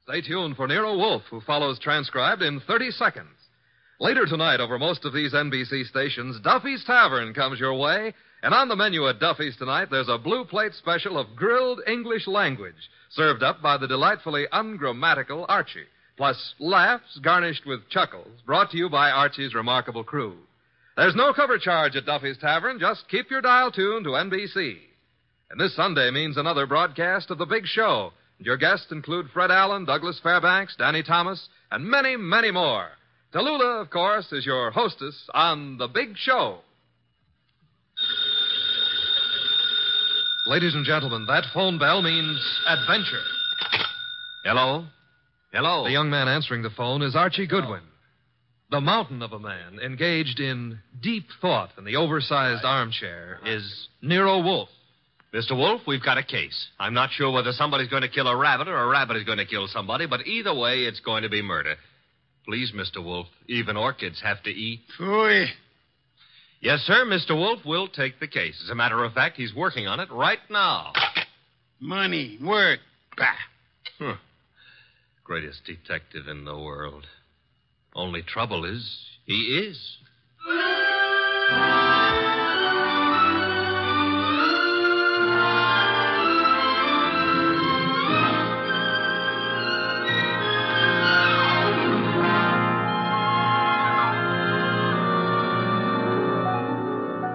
Stay tuned for Nero Wolfe, who follows transcribed in 30 seconds. Later tonight, over most of these NBC stations, Duffy's Tavern comes your way. And on the menu at Duffy's tonight, there's a blue plate special of grilled English language, served up by the delightfully ungrammatical Archie. Plus laughs garnished with chuckles, brought to you by Archie's remarkable crew. There's no cover charge at Duffy's Tavern. Just keep your dial tuned to NBC. And this Sunday means another broadcast of The Big Show. And your guests include Fred Allen, Douglas Fairbanks, Danny Thomas, and many, many more. Tallulah, of course, is your hostess on The Big Show. Ladies and gentlemen, that phone bell means adventure. Hello? Hello? The young man answering the phone is Archie Goodwin. The mountain of a man engaged in deep thought in the oversized armchair is Nero Wolfe. Mr. Wolfe, we've got a case. I'm not sure whether somebody's going to kill a rabbit or a rabbit is going to kill somebody, but either way, it's going to be murder. Please, Mr. Wolfe, even orchids have to eat. Phooey. Yes, sir, Mr. Wolfe will take the case. As a matter of fact, he's working on it right now. Money, work. Bah. Greatest detective in the world. Only trouble is, he is.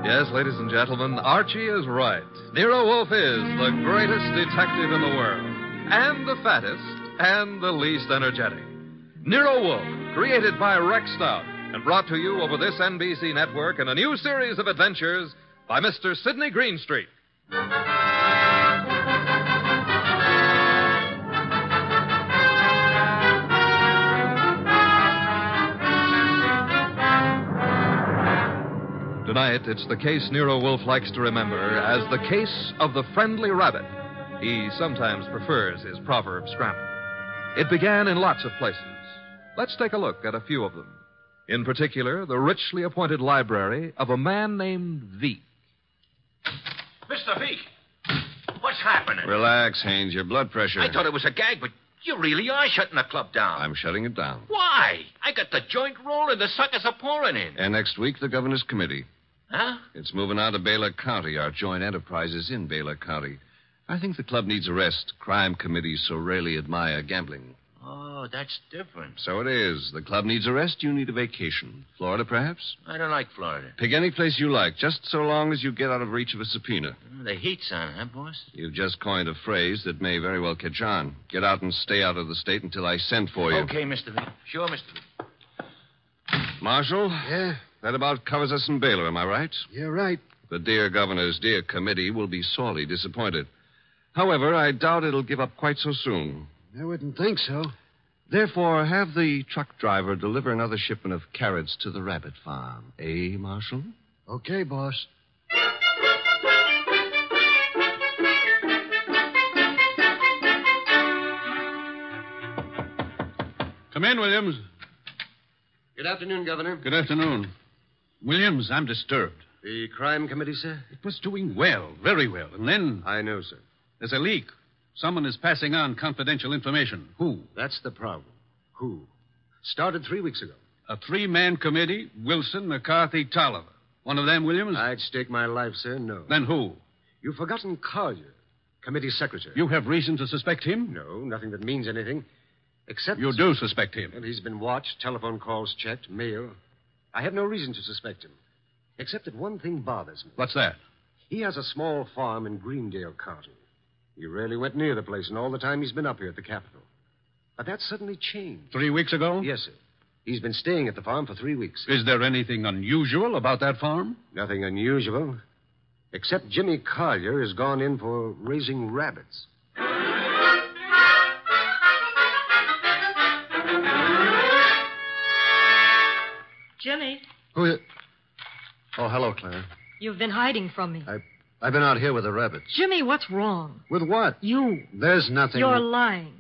Yes, ladies and gentlemen, Archie is right. Nero Wolfe is the greatest detective in the world, and the fattest, and the least energetic. Nero Wolfe, created by Rex Stout, and brought to you over this NBC network in a new series of adventures by Mr. Sidney Greenstreet. Tonight, it's the case Nero Wolfe likes to remember as the case of the friendly rabbit. He sometimes prefers his proverb scramble. It began in lots of places. Let's take a look at a few of them. In particular, the richly appointed library of a man named Veek. Mr. Veek, what's happening? Relax, Haynes. Your blood pressure. I thought it was a gag, but you really are shutting the club down. I'm shutting it down. Why? I got the joint rolling. The suckers are pouring in. And next week, the governor's committee. Huh? It's moving out of Baylor County. Our joint enterprise is in Baylor County. I think the club needs a rest. Crime committees so rarely admire gambling. Oh, that's different. So it is. The club needs a rest. You need a vacation. Florida, perhaps? I don't like Florida. Pick any place you like, just so long as you get out of reach of a subpoena. The heat's on, huh, boss? You've just coined a phrase that may very well catch on. Get out and stay out of the state until I send for you. Okay, Mr. Veek. Sure, Mr. Veek. Marshal? Yeah? That about covers us in Baylor, am I right? You're right. The dear governor's dear committee will be sorely disappointed. However, I doubt it'll give up quite so soon. I wouldn't think so. Therefore, have the truck driver deliver another shipment of carrots to the rabbit farm. Eh, Marshal? Okay, boss. Come in, Williams. Good afternoon, Governor. Good afternoon. Williams, I'm disturbed. The crime committee, sir? It was doing well, very well. And then I know, sir. there's a leak. Someone is passing on confidential information. Who? That's the problem. Who? Started 3 weeks ago. A three-man committee, Wilson, McCarthy, Tolliver. One of them, Williams? I'd stake my life, sir, no. Then who? You've forgotten Collier, committee secretary. You have reason to suspect him? No, nothing that means anything. Except... You do suspect him. Well, he's been watched, telephone calls checked, mail. I have no reason to suspect him. Except that one thing bothers me. What's that? He has a small farm in Greendale County. He rarely went near the place in all the time he's been up here at the Capitol. But that suddenly changed. 3 weeks ago? Yes, sir. He's been staying at the farm for 3 weeks. Is there anything unusual about that farm? Nothing unusual. Except Jimmy Collier has gone in for raising rabbits. Jimmy, Who is... Oh, hello, Claire. you've been hiding from me. I've been out here with the rabbits. Jimmy, what's wrong? With what? You. There's nothing... You're lying.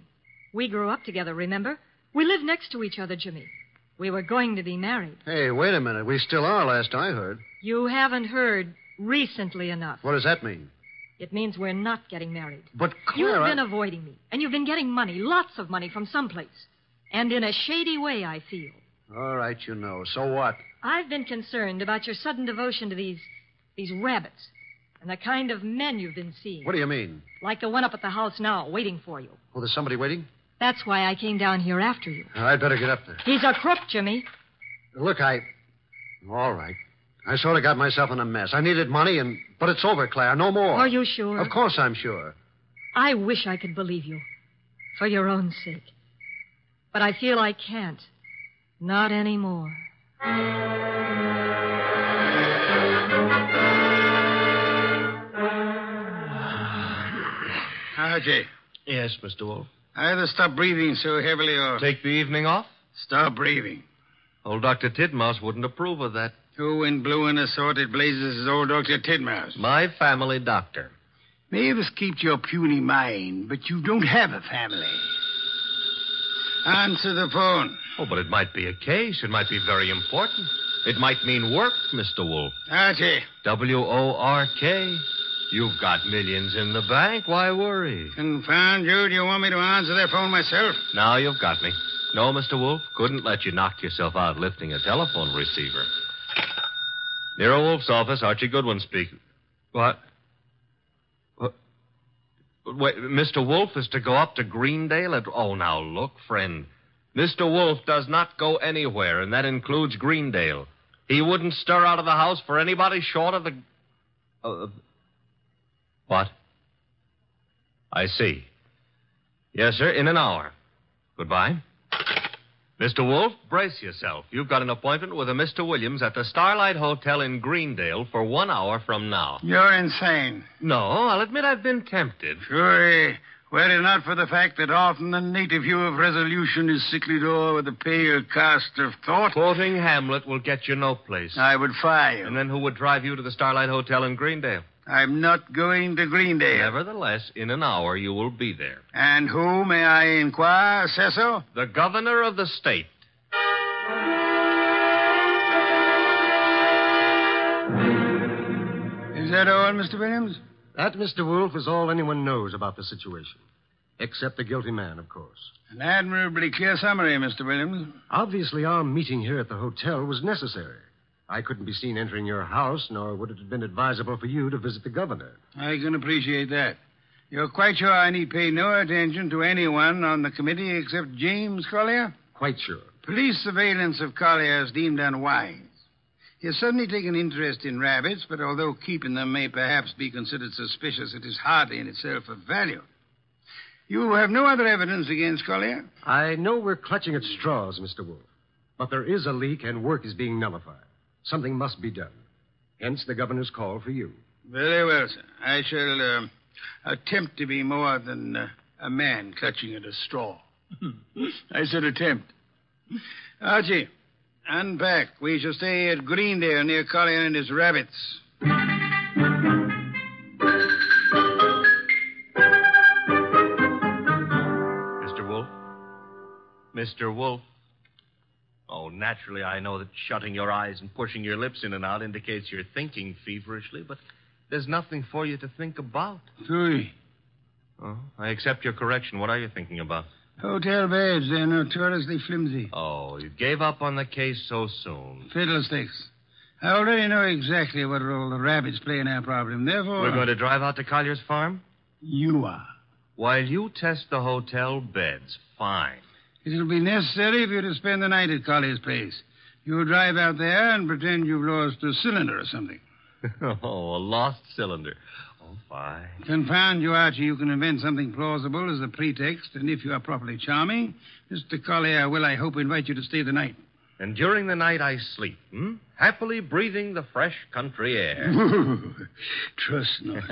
We grew up together, remember? We live next to each other, Jimmy. We were going to be married. Hey, wait a minute. We still are, last I heard. You haven't heard recently enough. What does that mean? It means we're not getting married. But, You've Clara... been avoiding me, and you've been getting money, lots of money from someplace. And in a shady way, I feel. All right, you know. So what? I've been concerned about your sudden devotion to these rabbits and the kind of men you've been seeing. What do you mean? Like the one up at the house now, waiting for you. Oh, there's somebody waiting? That's why I came down here after you. I'd better get up there. He's a crook, Jimmy. Look, All right. I sort of got myself in a mess. I needed money, but it's over, Claire. No more. Are you sure? Of course I'm sure. I wish I could believe you. For your own sake. But I feel I can't. Not anymore. Archie, Yes, Mr. Wolf. either stop breathing so heavily or Take the evening off? stop breathing. Old Dr. Tidmouse wouldn't approve of that. Who in blue and assorted blazes is old Dr. Tidmouse? My family doctor. Mavis keeps your puny mind, but you don't have a family. Answer the phone. Oh, but it might be a case. It might be very important. It might mean work, Mr. Wolf. Archie, WORK. You've got millions in the bank. Why worry? confound you. Do you want me to answer that phone myself? Now you've got me. No, Mr. Wolf, couldn't let you knock yourself out lifting a telephone receiver. Nero Wolf's office, Archie Goodwin speaking. What? Wait, Mr. Wolf is to go up to Greendale at... Oh, now, look, friend. Mr. Wolf does not go anywhere, and that includes Greendale. He wouldn't stir out of the house for anybody short of the... What? I see. Yes, sir, in an hour. Goodbye. Mr. Wolf, brace yourself. You've got an appointment with a Mr. Williams at the Starlight Hotel in Greendale for 1 hour from now. You're insane. No, I'll admit I've been tempted. Sure. Were it not for the fact that often the native hue of resolution is sicklied o'er with a pale cast of thought, Quoting Hamlet will get you no place. I would fire you. And then who would drive you to the Starlight Hotel in Greendale? I'm not going to Greendale. Nevertheless, in an hour you will be there. And who, may I inquire, Cecil? The governor of the state. Is that all, Mr. Williams? That, Mr. Wolf, is all anyone knows about the situation. Except the guilty man, of course. An admirably clear summary, Mr. Williams. Obviously, our meeting here at the hotel was necessary. I couldn't be seen entering your house, nor would it have been advisable for you to visit the governor. I can appreciate that. You're quite sure I need pay no attention to anyone on the committee except James Collier? Quite sure. Police surveillance of Collier is deemed unwise. He has suddenly taken interest in rabbits, but although keeping them may perhaps be considered suspicious, it is hardly in itself of value. You have no other evidence against Collier? I know we're clutching at straws, Mr. Wolf. But there is a leak and work is being nullified. Something must be done. Hence the governor's call for you. Very well, sir. I shall attempt to be more than a man clutching at a straw. I said attempt. Archie, unpack. We shall stay at Greendale near Collier and his rabbits. Mr. Wolf? Mr. Wolf? Oh, naturally, I know that shutting your eyes and pushing your lips in and out indicates you're thinking feverishly, but there's nothing for you to think about. Three. Oh, I accept your correction. What are you thinking about? Hotel beds, they're notoriously flimsy. Oh, you gave up on the case so soon. Fiddlesticks. I already know exactly what role the rabbits play in our problem. Therefore... We're going to drive out to Collier's farm? You are. While you test the hotel beds, fine. It'll be necessary for you to spend the night at Collier's place. You'll drive out there and pretend you've lost a cylinder or something. Oh, a lost cylinder. Oh, fine. Confound you, Archie. You can invent something plausible as a pretext, and if you are properly charming, Mr. Collier will, I hope, invite you to stay the night. And during the night I sleep, happily breathing the fresh country air. Trust not.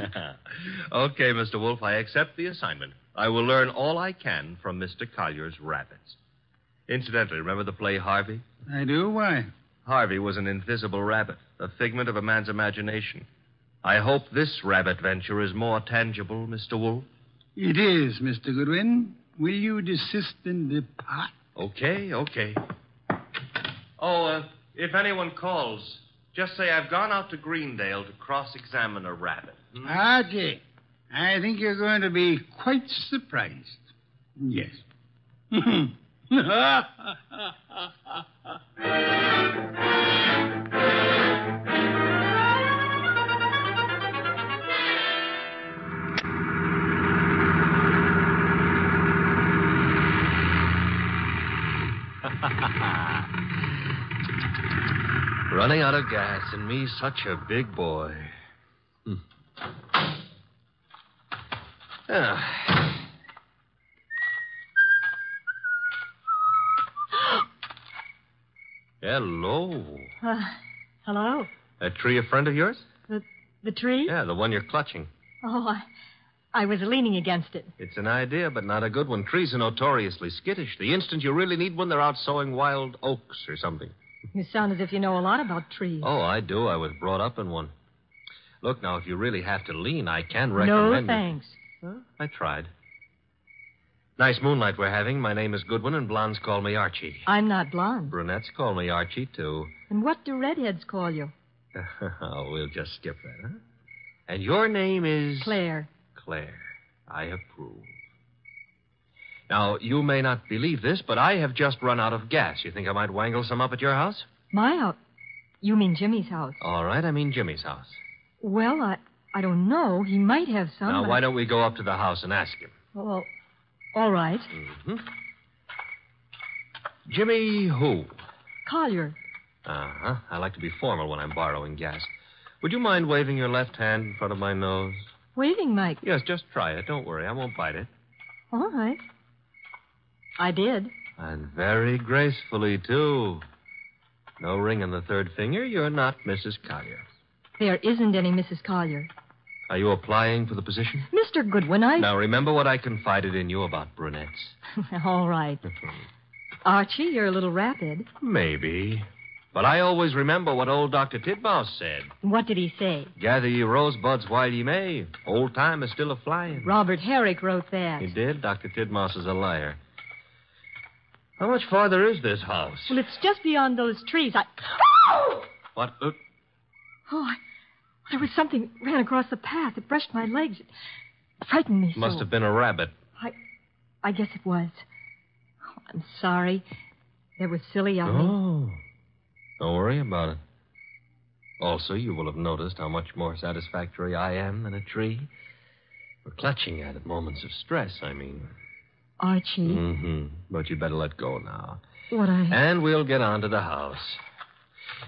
Okay, Mr. Wolf, I accept the assignment. I will learn all I can from Mr. Collier's rabbits. Incidentally, remember the play Harvey? I do? Why? Harvey was an invisible rabbit, a figment of a man's imagination. I hope this rabbit venture is more tangible, Mr. Wolf. It is, Mr. Goodwin. Will you desist and depart? Okay. Oh, if anyone calls, just say I've gone out to Greendale to cross-examine a rabbit. Archie, I think you're going to be quite surprised. Yes. Running out of gas, and me such a big boy. Hello. Hello? That tree a friend of yours? The tree? Yeah, the one you're clutching. Oh, I was leaning against it. It's an idea, but not a good one. Trees are notoriously skittish. The instant you really need one, they're out sowing wild oaks or something. You sound as if you know a lot about trees. Oh, I do. I was brought up in one. Look, now, if you really have to lean, I can recommend... No, thanks. Well, I tried. Nice moonlight we're having. My name is Goodwin, and blondes call me Archie. I'm not blonde. Brunettes call me Archie, too. And what do redheads call you? Oh, we'll just skip that, huh? And your name is... Claire. Claire. I approve. Now, you may not believe this, but I have just run out of gas. You think I might wangle some up at your house? My house? You mean Jimmy's house? All right, I mean Jimmy's house. Well, I don't know. He might have some. Now, why don't we go up to the house and ask him? Well, all right. Mm-hmm. Jimmy who? Collier. Uh-huh. I like to be formal when I'm borrowing gas. Would you mind waving your left hand in front of my nose? Waving, Mike? Yes, just try it. Don't worry. I won't bite it. All right. I did. And very gracefully, too. No ring on the third finger. You're not Mrs. Collier. There isn't any Mrs. Collier. Are you applying for the position? Mr. Goodwin, Now, remember what I confided in you about brunettes. All right. Archie, you're a little rapid. Maybe. But I always remember what old Dr. Titmouse said. What did he say? Gather ye rosebuds while ye may. Old time is still a-flying. Robert Herrick wrote that. He did? Dr. Titmouse is a liar. How much farther is this house? Well, it's just beyond those trees. What? There was something ran across the path. It brushed my legs. It frightened me so. Must have been a rabbit. I guess it was. Oh, I'm sorry. That was silly of me. Oh. Don't worry about it. Also, you will have noticed how much more satisfactory I am than a tree. We're clutching at moments of stress, I mean. Archie. Mm-hmm. But you better let go now. What And we'll get on to the house.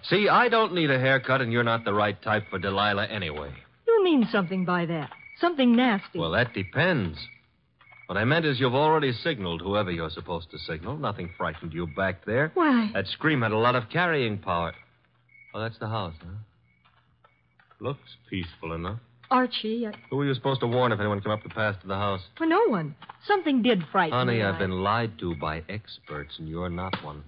See, I don't need a haircut, and you're not the right type for Delilah anyway. You mean something by that. Something nasty. Well, that depends. What I meant is you've already signaled whoever you're supposed to signal. Nothing frightened you back there. Why? That scream had a lot of carrying power. Oh, that's the house, huh? Looks peaceful enough. Archie, Who were you supposed to warn if anyone came up the path to the house? For no one. Something did frighten me. Honey, I've been lied to by experts, and you're not one.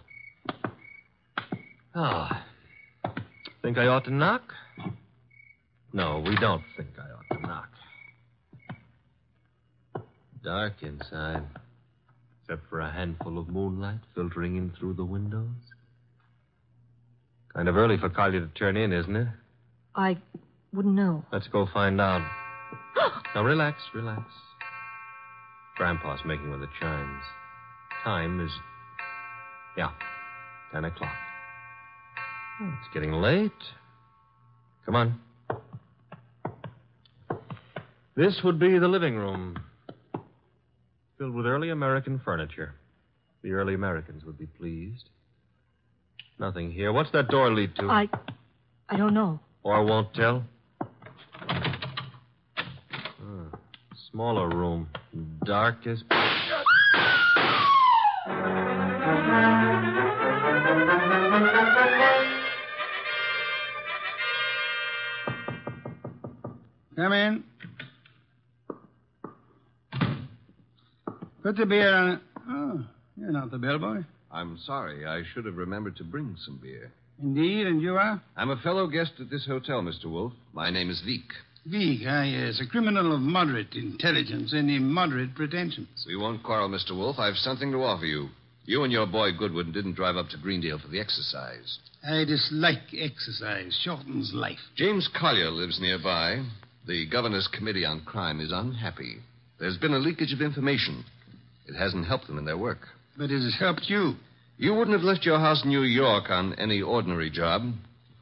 Think I ought to knock? No, we don't think I ought to knock. Dark inside, except for a handful of moonlight filtering in through the windows. Kind of early for Collier to turn in, isn't it? I wouldn't know. Let's go find out. Now, relax. Grandpa's making with the chimes. Time is... 10 o'clock. Oh, it's getting late. Come on. This would be the living room. Filled with early American furniture. The early Americans would be pleased. Nothing here. What's that door lead to? I don't know. Or won't tell? Smaller room. Dark as... Come in. Put the beer on it. Oh, you're not the bellboy. I'm sorry. I should have remembered to bring some beer. Indeed, and you are? I'm a fellow guest at this hotel, Mr. Wolf. My name is Veek. Veek, yes. A criminal of moderate intelligence and immoderate pretensions. We won't quarrel, Mr. Wolf. I've something to offer you. You and your boy Goodwin didn't drive up to Greendale for the exercise. I dislike exercise. Shortens life. James Collier lives nearby. The Governor's Committee on Crime is unhappy. There's been a leakage of information. It hasn't helped them in their work. But it has helped you. You wouldn't have left your house in New York on any ordinary job.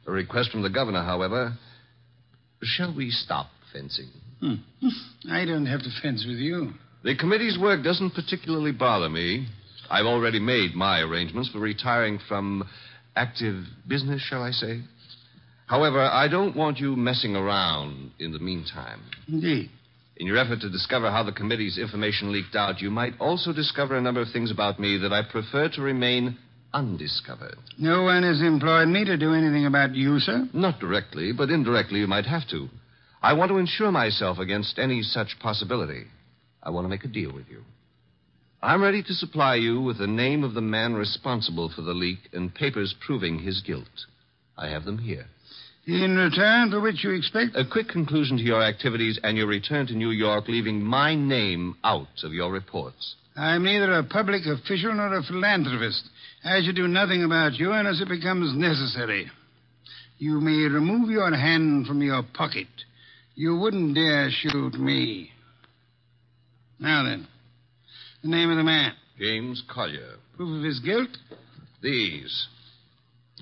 A request from the governor, however. Shall we stop fencing? I don't have to fence with you. The committee's work doesn't particularly bother me. I've already made my arrangements for retiring from active business, shall I say. However, I don't want you messing around in the meantime. Indeed. In your effort to discover how the committee's information leaked out, you might also discover a number of things about me that I prefer to remain undiscovered. No one has employed me to do anything about you, sir? Not directly, but indirectly you might have to. I want to insure myself against any such possibility. I want to make a deal with you. I'm ready to supply you with the name of the man responsible for the leak and papers proving his guilt. I have them here. In return for which you expect? A quick conclusion to your activities and your return to New York, leaving my name out of your reports. I'm neither a public official nor a philanthropist. I should do nothing about you unless it becomes necessary. You may remove your hand from your pocket. You wouldn't dare shoot me. Now then, the name of the man. James Collier. Proof of his guilt? These.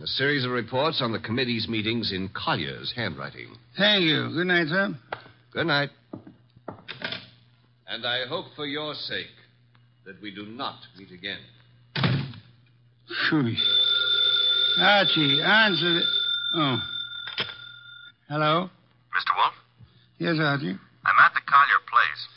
A series of reports on the committee's meetings in Collier's handwriting. Thank you. Good night, sir. Good night. And I hope for your sake that we do not meet again. Phew. Archie, answer the... Oh. Hello? Mr. Wolf? Yes, Archie. I'm at the Collier place.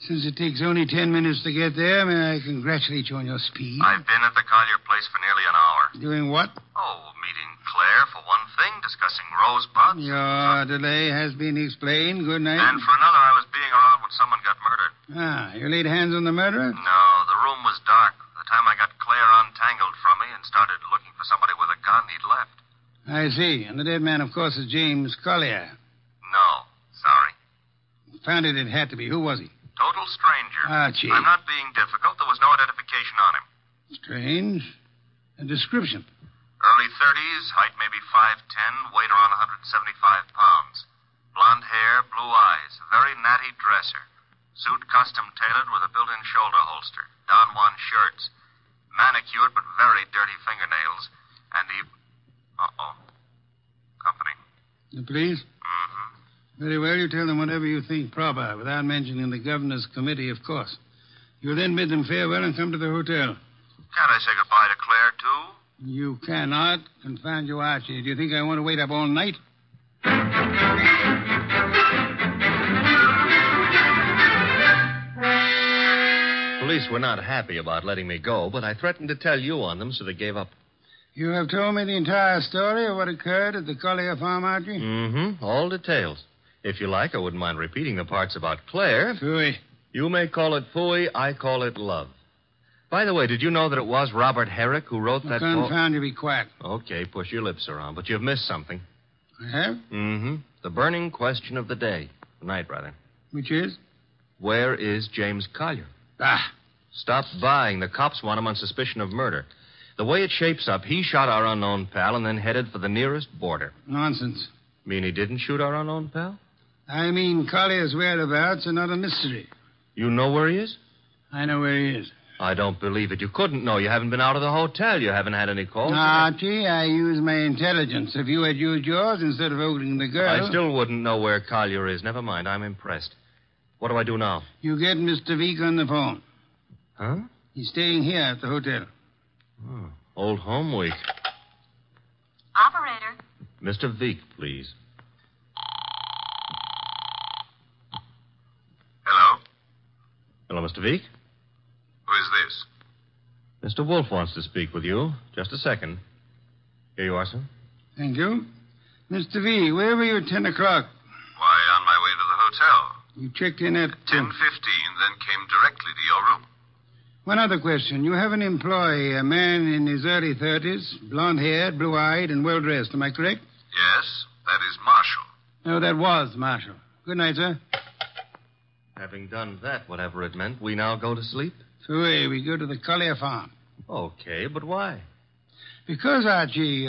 Since it takes only 10 minutes to get there, may I congratulate you on your speed? I've been at the Collier place for nearly an hour. Doing what? Oh, meeting Claire for one thing, discussing rosebuds. Your delay has been explained. Good night. And for another, I was being around when someone got murdered. Ah, you laid hands on the murderer? No, the room was dark. By the time I got Claire untangled from me and started looking for somebody with a gun, he'd left. I see. And the dead man, of course, is James Collier. No, sorry. Found it had to be. Who was he? Total stranger. Archie. I'm not being difficult. There was no identification on him. Strange. A description. Early 30s, height maybe 5'10", weight around 175 pounds. Blonde hair, blue eyes, very natty dresser. Suit custom tailored with a built-in shoulder holster. Don Juan shirts. Manicured but very dirty fingernails. And he... Uh-oh. Company. The police? Mm-hmm. Very well, you tell them whatever you think proper, without mentioning the governor's committee, of course. You'll then bid them farewell and come to the hotel. Can't I say goodbye to Claire, too? You cannot. Confound you, Archie. Do you think I want to wait up all night? Police were not happy about letting me go, but I threatened to tell you on them, so they gave up. You have told me the entire story of what occurred at the Collier farm, Archie? Mm-hmm. All details. If you like, I wouldn't mind repeating the parts about Claire. Phooey. You may call it phooey, I call it love. By the way, did you know that it was Robert Herrick who wrote that poem? Confound you, be quiet. Okay, push your lips around, but you've missed something. I have? Mm-hmm. The burning question of the day. Tonight, rather. Which is? Where is James Collier? Ah. Stop buying. The cops want him on suspicion of murder. The way it shapes up, he shot our unknown pal and then headed for the nearest border. Nonsense. Mean he didn't shoot our unknown pal? I mean Collier's whereabouts are not a mystery. You know where he is? I know where he is. I don't believe it. You couldn't know. You haven't been out of the hotel. You haven't had any calls. Archie, I use my intelligence. If you had used yours instead of opening the girl... I still wouldn't know where Collier is. Never mind. I'm impressed. What do I do now? You get Mr. Veek on the phone. Huh? He's staying here at the hotel. Oh, old home week. Operator. Mr. Veek, please. Hello? Hello, Mr. Veek? Who is this? Mr. Wolf wants to speak with you. Just a second. Here you are, sir. Thank you. Mr. V, where were you at 10 o'clock? Why, on my way to the hotel. You checked in at... 10:15, then came directly to your room. One other question. You have an employee, a man in his early 30s, blonde-haired, blue-eyed, and well-dressed. Am I correct? Yes, that is Marshall. No, that was Marshall. Good night, sir. Having done that, whatever it meant, we now go to sleep? Away, we go to the Collier farm. Okay, but why? Because, Archie,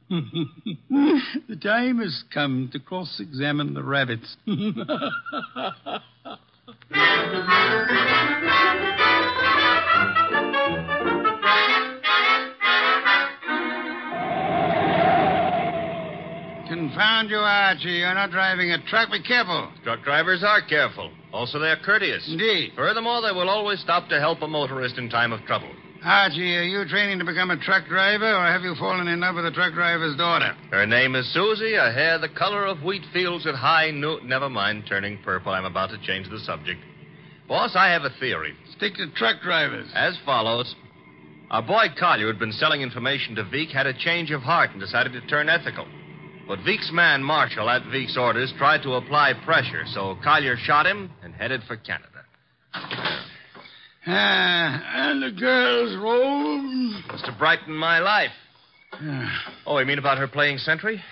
The time has come to cross-examine the rabbits. Confound you, Archie. You're not driving a truck. Be careful. Truck drivers are careful. Also, they're courteous. Indeed. Furthermore, they will always stop to help a motorist in time of trouble. Archie, are you training to become a truck driver, or have you fallen in love with a truck driver's daughter? Her name is Susie, her hair the color of wheat fields at high noon. Never mind turning purple. I'm about to change the subject. Boss, I have a theory. Stick to truck drivers. As follows. Our boy Collier, who'd been selling information to Veek, had a change of heart and decided to turn ethical. But Veek's man, Marshall, at Veek's orders, tried to apply pressure, so Collier shot him and headed for Canada. And the girl's room. Was to brighten my life. Oh, you mean about her playing sentry?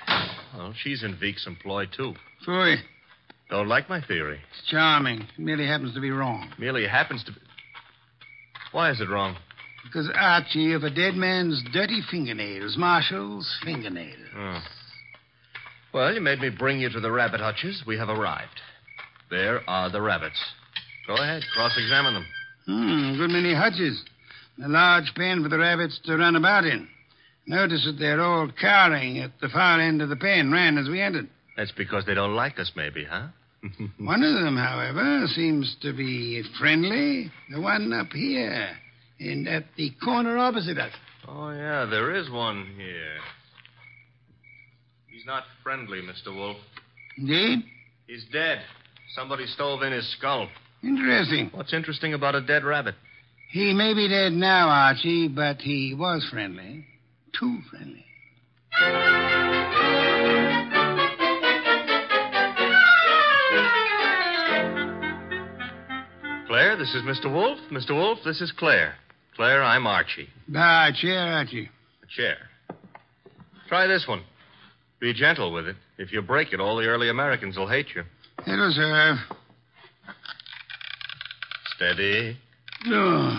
Well, she's in Veek's employ, too. Phooey. Don't like my theory. It's charming. It merely happens to be wrong. Merely happens to be... Why is it wrong? Because, Archie, of a dead man's dirty fingernails, Marshall's fingernails. Oh. Well, you made me bring you to the rabbit hutches. We have arrived. There are the rabbits. Go ahead, cross-examine them. Good many hutches. A large pen for the rabbits to run about in. Notice that they're all cowering at the far end of the pen, ran as we entered. That's because they don't like us, maybe, huh? One of them, however, seems to be friendly. The one up here, and at the corner opposite us. Oh, yeah, there is one here. He's not friendly, Mr. Wolf. Indeed? He's dead. Somebody stove in his skull. Interesting. What's interesting about a dead rabbit? He may be dead now, Archie, but he was friendly. Too friendly. Claire, this is Mr. Wolf. Mr. Wolf, this is Claire. Claire, I'm Archie. A chair, Archie. A chair. Try this one. Be gentle with it. If you break it, all the early Americans will hate you. It'll serve. Steady. Oh.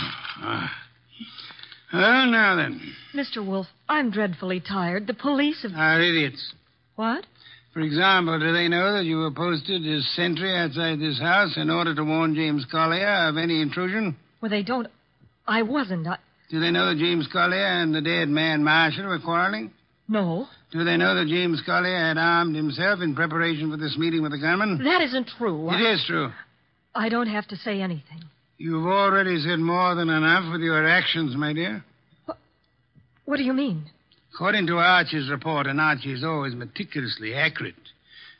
Well, now then. Mr. Wolf, I'm dreadfully tired. The police have... Are idiots. What? For example, do they know that you were posted as sentry outside this house in order to warn James Collier of any intrusion? Well, they don't... I wasn't. Do they know that James Collier and the dead man Marshall were quarreling? No. Do they know that James Collier had armed himself in preparation for this meeting with the gunman? That isn't true. It is true. I don't have to say anything. You've already said more than enough with your actions, my dear. What do you mean? According to Archie's report, and Archie is always meticulously accurate,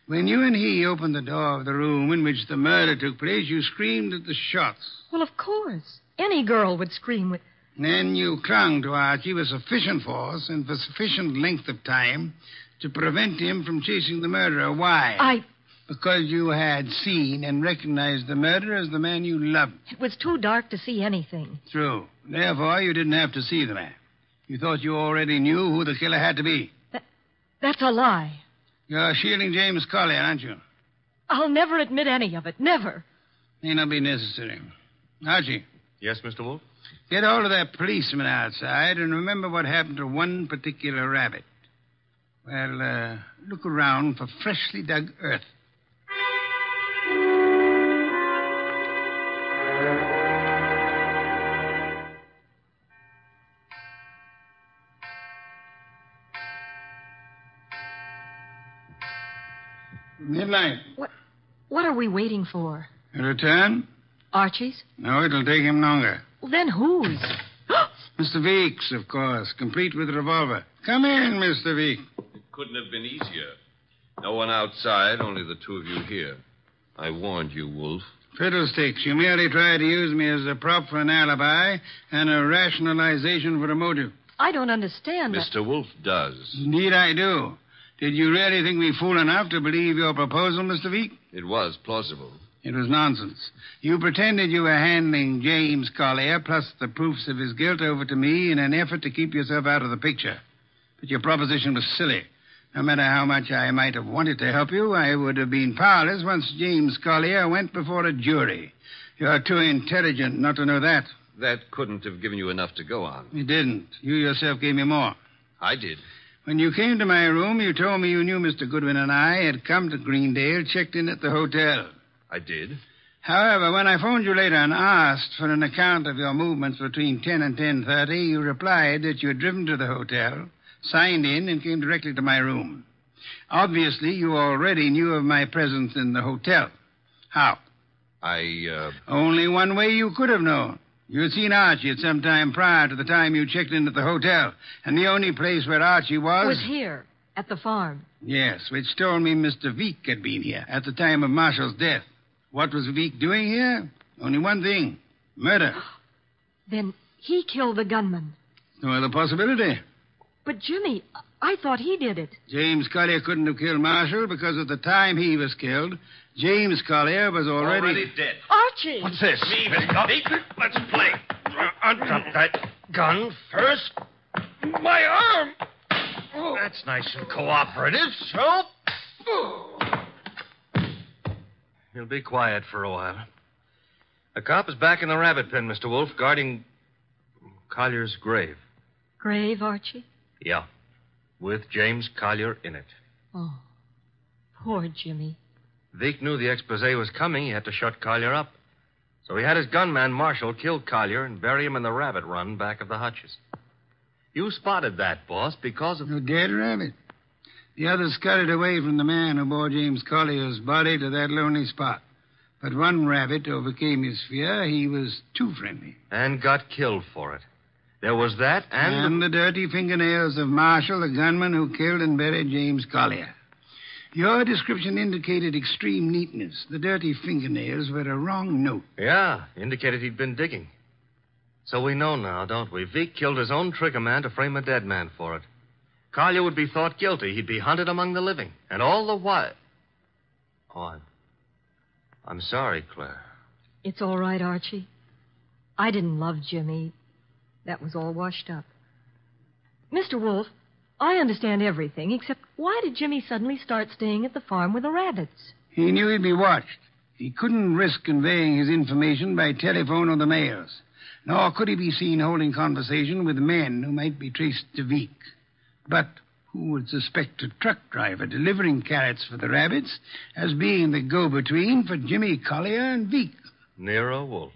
when you and he opened the door of the room in which the murder took place, you screamed at the shots. Well, of course. Any girl would scream with... Then you clung to Archie with sufficient force and for sufficient length of time to prevent him from chasing the murderer. Why? Because you had seen and recognized the murderer as the man you loved. It was too dark to see anything. True. Therefore, you didn't have to see the man. You thought you already knew who the killer had to be. That's a lie. You're shielding James Collier, aren't you? I'll never admit any of it. Never. May not be necessary. Archie. Yes, Mr. Wolf? Get hold of that policeman outside and remember what happened to one particular rabbit. Well, look around for freshly dug earth. Midnight. What are we waiting for? A return? Archie's? No, it'll take him longer. Well, then whose? Mr. Veek's, of course, complete with revolver. Come in, Mr. Veek. It couldn't have been easier. No one outside, only the two of you here. I warned you, Wolf. Fiddlesticks. You merely tried to use me as a prop for an alibi and a rationalization for a motive. I don't understand. Mr. Wolf does. Indeed, I do. Did you really think me fool enough to believe your proposal, Mr. Veek? It was plausible. It was nonsense. You pretended you were handing James Collier, plus the proofs of his guilt, over to me in an effort to keep yourself out of the picture. But your proposition was silly. No matter how much I might have wanted to help you, I would have been powerless once James Collier went before a jury. You're too intelligent not to know that. That couldn't have given you enough to go on. It didn't. You yourself gave me more. I did. When you came to my room, you told me you knew Mr. Goodwin and I had come to Greendale, checked in at the hotel. I did. However, when I phoned you later and asked for an account of your movements between 10 and 10:30, you replied that you had driven to the hotel, signed in, and came directly to my room. Obviously, you already knew of my presence in the hotel. How? Only one way you could have known. You had seen Archie at some time prior to the time you checked in at the hotel, and the only place where Archie was here, at the farm. Yes, which told me Mr. Veek had been here at the time of Marshall's death. What was Veek doing here? Only one thing. Murder. Then he killed the gunman. No other possibility. But, Jimmy, I thought he did it. James Collier couldn't have killed Marshall because at the time he was killed, James Collier was already dead. Archie! What's this? Me, Mr. Veek. Let's play. Drop that gun first. My arm! That's nice and cooperative, so. You'll be quiet for a while. The cop is back in the rabbit pen, Mr. Wolf, guarding Collier's grave. Grave, Archie? Yeah, with James Collier in it. Oh, poor Jimmy. Veek knew the expose was coming. He had to shut Collier up. So he had his gunman, Marshall, kill Collier and bury him in the rabbit run back of the hutches. You spotted that, boss, because of... A dead rabbit. The others scuttled away from the man who bore James Collier's body to that lonely spot. But one rabbit overcame his fear. He was too friendly. And got killed for it. There was that and the dirty fingernails of Marshall, the gunman who killed and buried James Collier. Your description indicated extreme neatness. The dirty fingernails were a wrong note. Yeah, indicated he'd been digging. So we know now, don't we? Veek killed his own trigger man to frame a dead man for it. Collier would be thought guilty. He'd be hunted among the living. And all the while... Oh, I'm sorry, Claire. It's all right, Archie. I didn't love Jimmy. That was all washed up. Mr. Wolf, I understand everything, except why did Jimmy suddenly start staying at the farm with the rabbits? He knew he'd be watched. He couldn't risk conveying his information by telephone or the mails. Nor could he be seen holding conversation with men who might be traced to Veek. But who would suspect a truck driver delivering carrots for the rabbits as being the go-between for Jimmy Collier and Veek? Nero Wolf.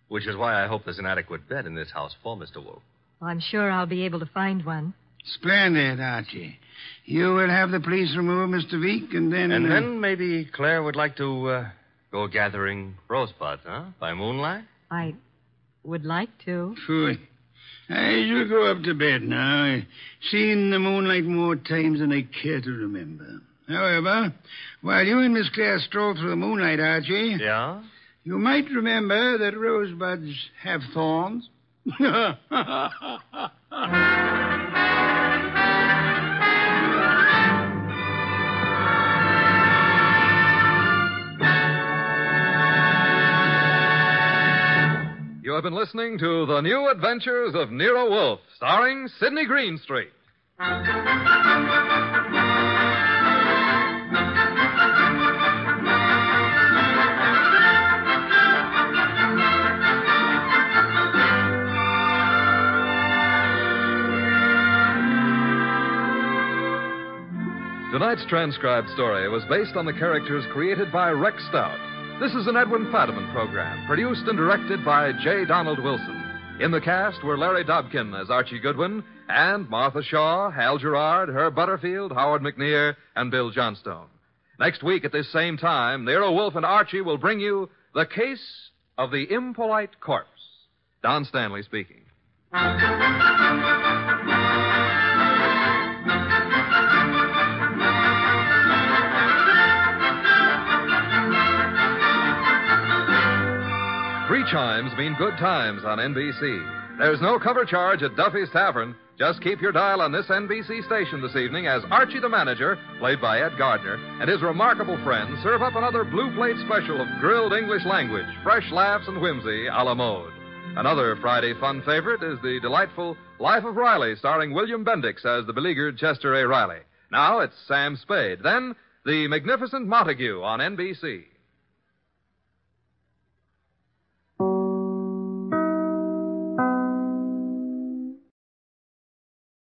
Which is why I hope there's an adequate bed in this house for Mr. Wolf. I'm sure I'll be able to find one. Splendid, Archie. You will have the police remove Mr. Veek, and then... And then maybe Claire would like to go gathering rosebuds, huh? By moonlight? I would like to. Phooey. I shall go up to bed now. I've seen the moonlight more times than I care to remember. However, while you and Miss Claire stroll through the moonlight, Archie... Yeah? You might remember that rosebuds have thorns. You have been listening to The New Adventures of Nero Wolfe, starring Sidney Greenstreet. Tonight's transcribed story was based on the characters created by Rex Stout. This is an Edwin Fadiman program, produced and directed by J. Donald Wilson. In the cast were Larry Dobkin as Archie Goodwin, and Martha Shaw, Hal Gerard, Herb Butterfield, Howard McNear, and Bill Johnstone. Next week at this same time, Nero Wolfe and Archie will bring you The Case of the Impolite Corpse. Don Stanley speaking. Three chimes mean good times on NBC. There's no cover charge at Duffy's Tavern. Just keep your dial on this NBC station this evening as Archie the Manager, played by Ed Gardner, and his remarkable friends serve up another blue plate special of grilled English language, fresh laughs and whimsy a la mode. Another Friday fun favorite is the delightful Life of Riley, starring William Bendix as the beleaguered Chester A. Riley. Now it's Sam Spade. Then, The Magnificent Montague on NBC.